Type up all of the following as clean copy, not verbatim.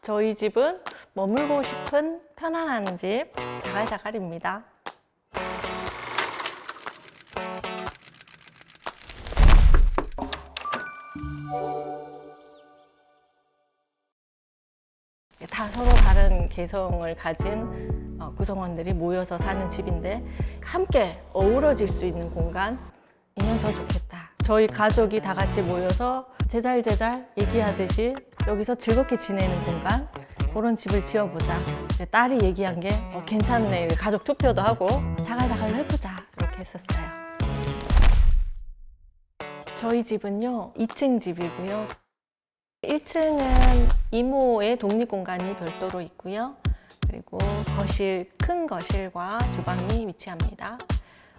저희 집은 머물고 싶은 편안한 집, 자갈자갈입니다. 다 서로 다른 개성을 가진 구성원들이 모여서 사는 집인데 함께 어우러질 수 있는 공간이면 더 좋겠다. 저희 가족이 다 같이 모여서 제잘제잘 얘기하듯이 여기서 즐겁게 지내는 공간, 그런 집을 지어보자. 딸이 얘기한 게 괜찮네, 가족 투표도 하고 자갈자갈로 해보자 이렇게 했었어요. 저희 집은요 2층 집이고요. 1층은 이모의 독립공간이 별도로 있고요. 그리고 거실, 큰 거실과 주방이 위치합니다.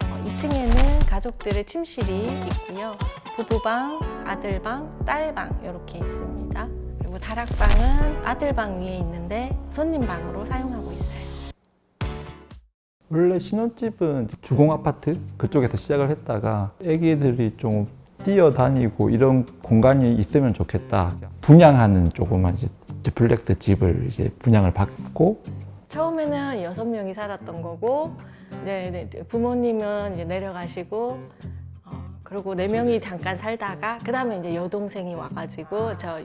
2층에는 가족들의 침실이 있고요. 부부방, 아들방, 딸방 이렇게 있습니다. 그리고 다락방은 아들방 위에 있는데 손님방으로 사용하고 있어요. 원래 신혼집은 주공 아파트 그쪽에서 시작을 했다가 애기들이 좀 뛰어다니고 이런 공간이 있으면 좋겠다. 분양하는 조그만 이제 듀플렉스 집을 이제 분양을 받고, 처음에는 6명이 살았던 거고, 부모님은 이제 내려가시고, 그리고 4명이 잠깐 살다가 그 다음에 이제 여동생이 와가지고 저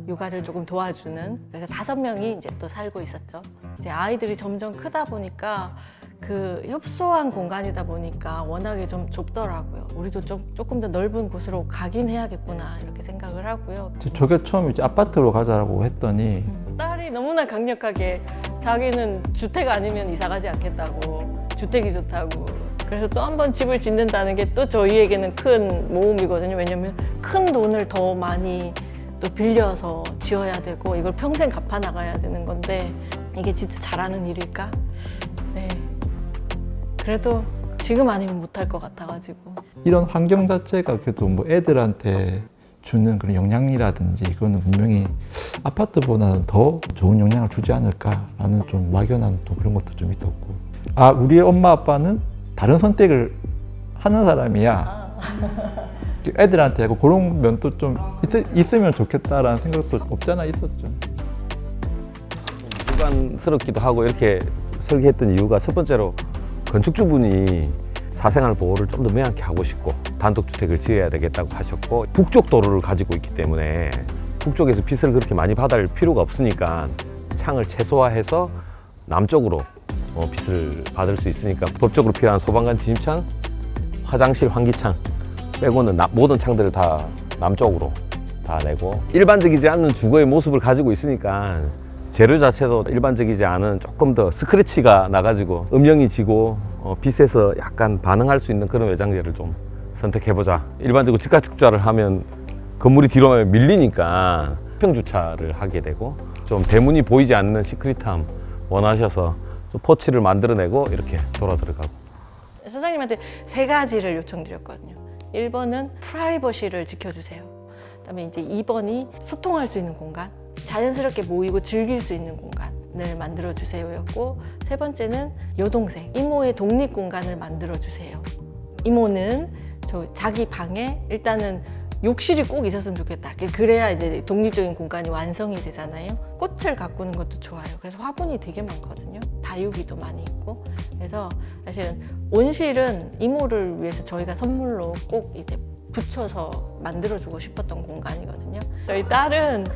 육아를 조금 도와주는, 그래서 5명이 이제 또 살고 있었죠. 이제 아이들이 점점 크다 보니까 그 협소한 공간이다 보니까 워낙에 좀 좁더라고요. 우리도 조금 더 넓은 곳으로 가긴 해야겠구나 이렇게 생각을 하고요. 저게 처음 이제 아파트로 가자고 했더니 딸이 너무나 강력하게 자기는 주택 아니면 이사 가지 않겠다고, 주택이 좋다고. 그래서 또 한 번 집을 짓는다는 게 또 저희에게는 큰 모험이거든요. 왜냐면 큰 돈을 더 많이 또 빌려서 지어야 되고 이걸 평생 갚아 나가야 되는 건데 이게 진짜 잘하는 일일까? 네. 그래도 지금 아니면 못할 것 같아가지고. 이런 환경 자체가 그래도 뭐 애들한테 주는 그런 영향이라든지 그거는 분명히 아파트보다는 더 좋은 영향을 주지 않을까라는 좀 막연한 또 그런 것도 좀 있었고, 아, 우리 엄마 아빠는 다른 선택을 하는 사람이야. 애들한테 하고 그런 면도 좀 있으면 좋겠다라는 생각도 없잖아 있었죠. 주관스럽기도 하고 이렇게 설계했던 이유가, 첫 번째로 건축주분이 사생활 보호를 좀 더 명확히 하고 싶고 단독주택을 지어야 되겠다고 하셨고, 북쪽 도로를 가지고 있기 때문에 북쪽에서 빛을 그렇게 많이 받을 필요가 없으니까 창을 최소화해서 남쪽으로 빛을 받을 수 있으니까 법적으로 필요한 소방관 진입창, 화장실 환기창 빼고는 모든 창들을 다 남쪽으로 다 내고, 일반적이지 않은 주거의 모습을 가지고 있으니까 재료 자체도 일반적이지 않은 조금 더 스크래치가 나가지고 음영이 지고 빛에서 약간 반응할 수 있는 그런 외장재를 좀 선택해보자. 일반적으로 직가축자를 하면 건물이 뒤로 가면 밀리니까 평주차를 하게 되고, 좀 대문이 보이지 않는 시크릿함 원하셔서 좀 포치를 만들어내고 이렇게 돌아 들어가고. 소장님한테 3가지를 요청드렸거든요. 1번은 프라이버시를 지켜주세요. 그다음에 이제 2번이 소통할 수 있는 공간, 자연스럽게 모이고 즐길 수 있는 공간을 만들어주세요였고, 3번째는 여동생, 이모의 독립 공간을 만들어주세요. 이모는 자기 방에 일단은 욕실이 꼭 있었으면 좋겠다. 그래야 이제 독립적인 공간이 완성이 되잖아요. 꽃을 가꾸는 것도 좋아요. 그래서 화분이 되게 많거든요. 다육이도 많이 있고. 그래서 사실은 온실은 이모를 위해서 저희가 선물로 꼭 이제 붙여서 만들어주고 싶었던 공간이거든요. 저희 딸은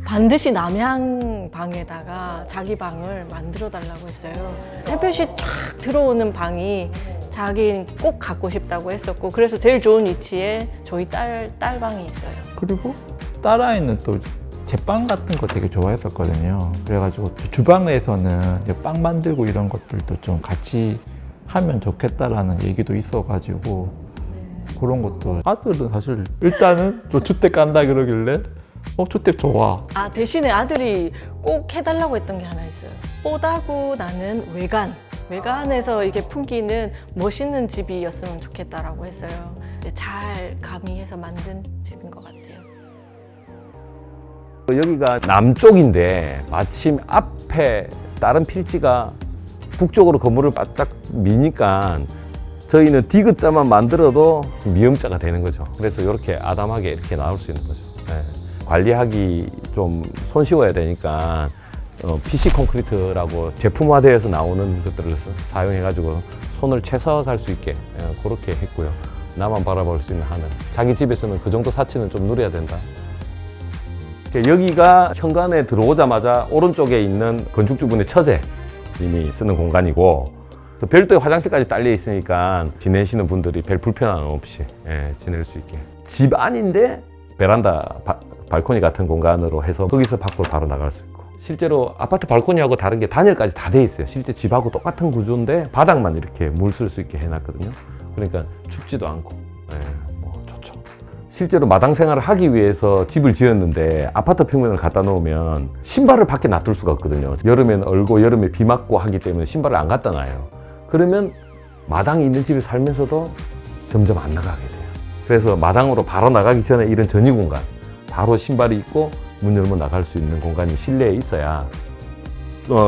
반드시 남향 방에다가 자기 방을 만들어 달라고 했어요. 햇볕이 쫙 들어오는 방이 자기 꼭 갖고 싶다고 했었고, 그래서 제일 좋은 위치에 저희 딸 방이 있어요. 그리고 딸아이는 또 제빵 같은 거 되게 좋아했었거든요. 그래가지고 주방에서는 이제 빵 만들고 이런 것들도 좀 같이 하면 좋겠다라는 얘기도 있어가지고 그런 것도, 아들은 사실 일단은 또 주택 간다 그러길래 주택 좋아. 아, 대신에 아들이 꼭 해달라고 했던 게 하나 있어요. 뽀다구 나는 외관에서 이게 풍기는 멋있는 집이었으면 좋겠다라고 했어요. 잘 가미해서 만든 집인 것 같아요. 여기가 남쪽인데 마침 앞에 다른 필지가 북쪽으로 건물을 바짝 미니까 저희는 디귿자만 만들어도 미음자가 되는 거죠. 그래서 이렇게 아담하게 이렇게 나올 수 있는 거죠. 예. 관리하기 좀 손쉬워야 되니까 PC 콘크리트라고 제품화되어서 나오는 것들을 사용해가지고 손을 최소화할 수 있게 그렇게 했고요. 나만 바라볼 수 있는 하늘. 자기 집에서는 그 정도 사치는 좀 누려야 된다. 여기가 현관에 들어오자마자 오른쪽에 있는 건축주분의 처제님이 쓰는 공간이고 별도의 화장실까지 딸려 있으니까 지내시는 분들이 별 불편함 없이 지낼 수 있게. 집 안인데 베란다 발코니 같은 공간으로 해서 거기서 밖으로 바로 나갈 수 있고. 실제로 아파트 발코니하고 다른 게 단열까지 다 돼 있어요. 실제 집하고 똑같은 구조인데 바닥만 이렇게 물 쓸 수 있게 해놨거든요. 그러니까 춥지도 않고 뭐 좋죠. 실제로 마당 생활을 하기 위해서 집을 지었는데 아파트 평면을 갖다 놓으면 신발을 밖에 놔둘 수가 없거든요. 여름엔 얼고 여름에 비 맞고 하기 때문에 신발을 안 갖다 놔요. 그러면 마당이 있는 집에 살면서도 점점 안 나가게 돼요. 그래서 마당으로 바로 나가기 전에 이런 전이 공간, 바로 신발이 있고 문 열면 나갈 수 있는 공간이 실내에 있어야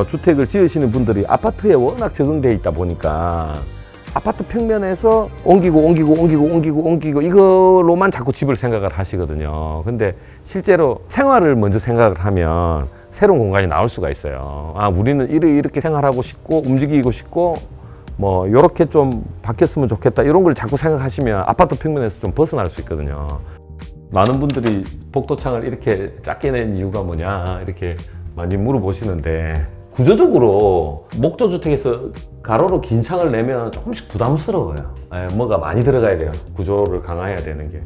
주택을 지으시는 분들이 아파트에 워낙 적응되어 있다 보니까 아파트 평면에서 옮기고 이걸로만 자꾸 집을 생각을 하시거든요. 근데 실제로 생활을 먼저 생각을 하면 새로운 공간이 나올 수가 있어요. 아, 우리는 이렇게 생활하고 싶고 움직이고 싶고 뭐 이렇게 좀 바뀌었으면 좋겠다 이런 걸 자꾸 생각하시면 아파트 평면에서 좀 벗어날 수 있거든요. 많은 분들이 복도창을 이렇게 작게 낸 이유가 뭐냐 이렇게 많이 물어보시는데 구조적으로 목조주택에서 가로로 긴 창을 내면 조금씩 부담스러워요. 뭐가 많이 들어가야 돼요. 구조를 강화해야 되는 게.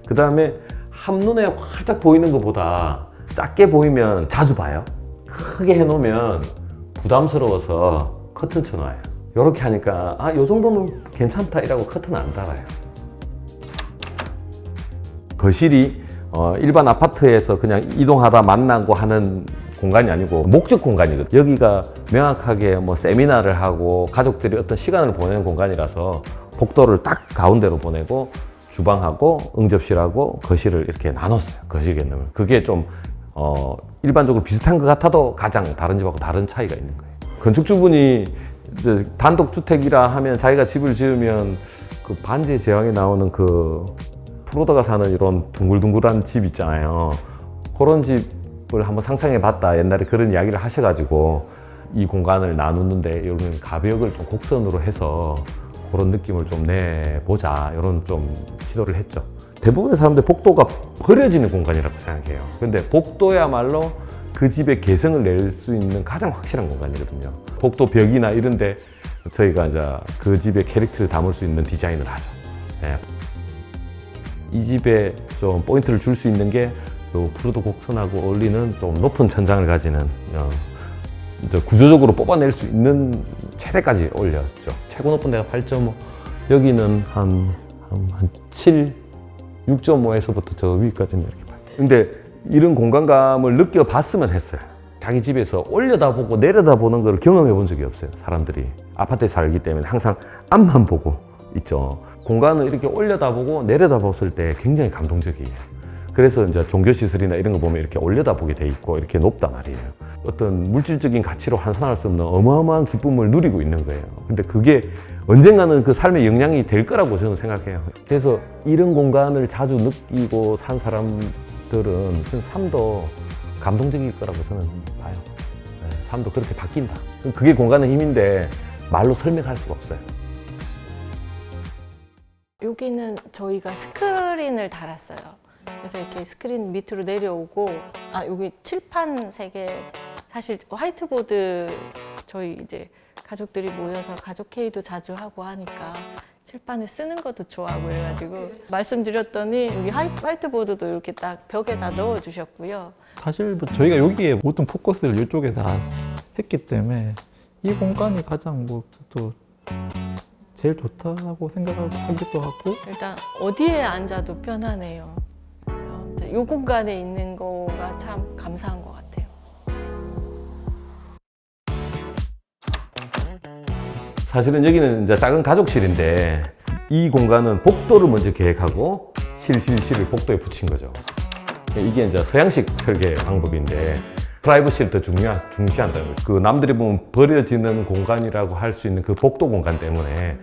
그 다음에 한눈에 활짝 보이는 것보다 작게 보이면 자주 봐요. 크게 해놓으면 부담스러워서 커튼 쳐놔요. 이렇게 하니까 요 정도는 괜찮다 이라고 커튼 안 달아요. 거실이 일반 아파트에서 그냥 이동하다 만나고 하는 공간이 아니고 목적 공간이거든요. 여기가 명확하게 뭐 세미나를 하고 가족들이 어떤 시간을 보내는 공간이라서 복도를 딱 가운데로 보내고 주방하고 응접실하고 거실을 이렇게 나눴어요. 거실 개념을. 그게 좀 일반적으로 비슷한 것 같아도 가장 다른 집하고 다른 차이가 있는 거예요. 건축주분이 단독주택이라 하면 자기가 집을 지으면 그 반지의 제왕에 나오는 그 프로더가 사는 이런 둥글둥글한 집 있잖아요. 그런 집을 한번 상상해 봤다. 옛날에 그런 이야기를 하셔가지고 이 공간을 나누는데 이런 가벽을 좀 곡선으로 해서 그런 느낌을 좀 내보자. 이런 좀 시도를 했죠. 대부분의 사람들 복도가 버려지는 공간이라고 생각해요. 근데 복도야말로 그 집의 개성을 낼 수 있는 가장 확실한 공간이거든요. 복도 벽이나 이런데 저희가 이제 그 집의 캐릭터를 담을 수 있는 디자인을 하죠. 이 집에 좀 포인트를 줄 수 있는 게 프루도 곡선하고 어울리는 좀 높은 천장을 가지는 이제 구조적으로 뽑아낼 수 있는 최대까지 올렸죠. 최고 높은 데가 8.5, 여기는 한 7, 6.5에서부터 저 위까지는 이렇게 봐요. 근데 이런 공간감을 느껴봤으면 했어요. 자기 집에서 올려다보고 내려다보는 걸 경험해 본 적이 없어요. 사람들이 아파트에 살기 때문에 항상 앞만 보고 있죠. 공간을 이렇게 올려다보고 내려다봤을 때 굉장히 감동적이에요. 그래서 이제 종교시설이나 이런 거 보면 이렇게 올려다보게 돼 있고 이렇게 높단 말이에요. 어떤 물질적인 가치로 환산할 수 없는 어마어마한 기쁨을 누리고 있는 거예요. 근데 그게 언젠가는 그 삶의 영향이 될 거라고 저는 생각해요. 그래서 이런 공간을 자주 느끼고 산 사람들은 삶도 감동적일 거라고 저는 봐요. 삶도 그렇게 바뀐다. 그게 공간의 힘인데 말로 설명할 수가 없어요. 여기는 저희가 스크린을 달았어요. 그래서 이렇게 스크린 밑으로 내려오고, 여기 칠판 3개, 사실 화이트보드 저희 이제 가족들이 모여서 가족 회의도 자주 하고 하니까 칠판을 쓰는 것도 좋아하고 그래가지고 말씀드렸더니 여기 화이트보드도 이렇게 딱 벽에다 넣어주셨고요. 사실 뭐 저희가 여기에 모든 포커스를 이쪽에 다 했기 때문에 이 공간이 가장 또 제일 좋다고 생각하기도 하고, 일단 어디에 앉아도 편하네요. 이 공간에 있는 거가 참 감사한 것 같아요. 사실은 여기는 이제 작은 가족실인데 이 공간은 복도를 먼저 계획하고 실을 복도에 붙인 거죠. 이게 이제 서양식 설계 방법인데 프라이버시를 더 중시한다는 거죠. 그 남들이 보면 버려지는 공간이라고 할 수 있는 그 복도 공간 때문에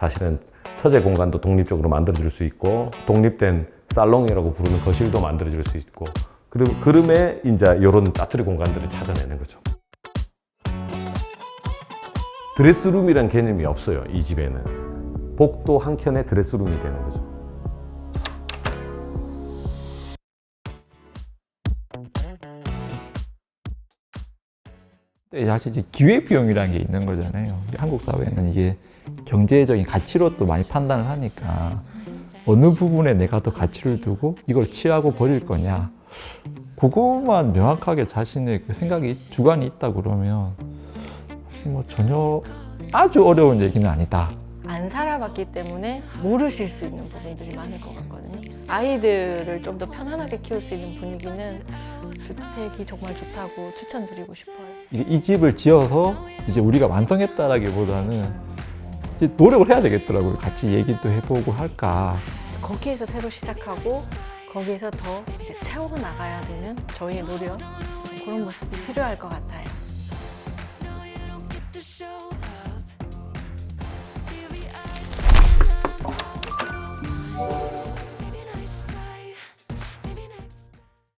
사실은 처제 공간도 독립적으로 만들어줄 수 있고 독립된 살롱이라고 부르는 거실도 만들어줄 수 있고 그럼에 이제 이런 따투리 공간들을 찾아내는 거죠. 드레스룸이란 개념이 없어요. 이 집에는. 복도 한 켠에 드레스룸이 되는 거죠. 사실 이제 기회비용이라는 게 있는 거잖아요. 한국 사회는 이게 경제적인 가치로 또 많이 판단을 하니까 어느 부분에 내가 더 가치를 두고 이걸 취하고 버릴 거냐, 그것만 명확하게 자신의 그 생각이 주관이 있다 그러면 뭐 전혀 아주 어려운 얘기는 아니다. 안 살아봤기 때문에 모르실 수 있는 부분들이 많을 것 같거든요. 아이들을 좀 더 편안하게 키울 수 있는 분위기는 주택이 정말 좋다고 추천드리고 싶어요. 이 집을 지어서 이제 우리가 완성했다라기보다는 이제 노력을 해야 되겠더라고요. 같이 얘기도 해보고 할까. 거기에서 새로 시작하고 거기에서 더 이제 채워 나가야 되는 저희의 노력, 그런 모습이 필요할 것 같아요.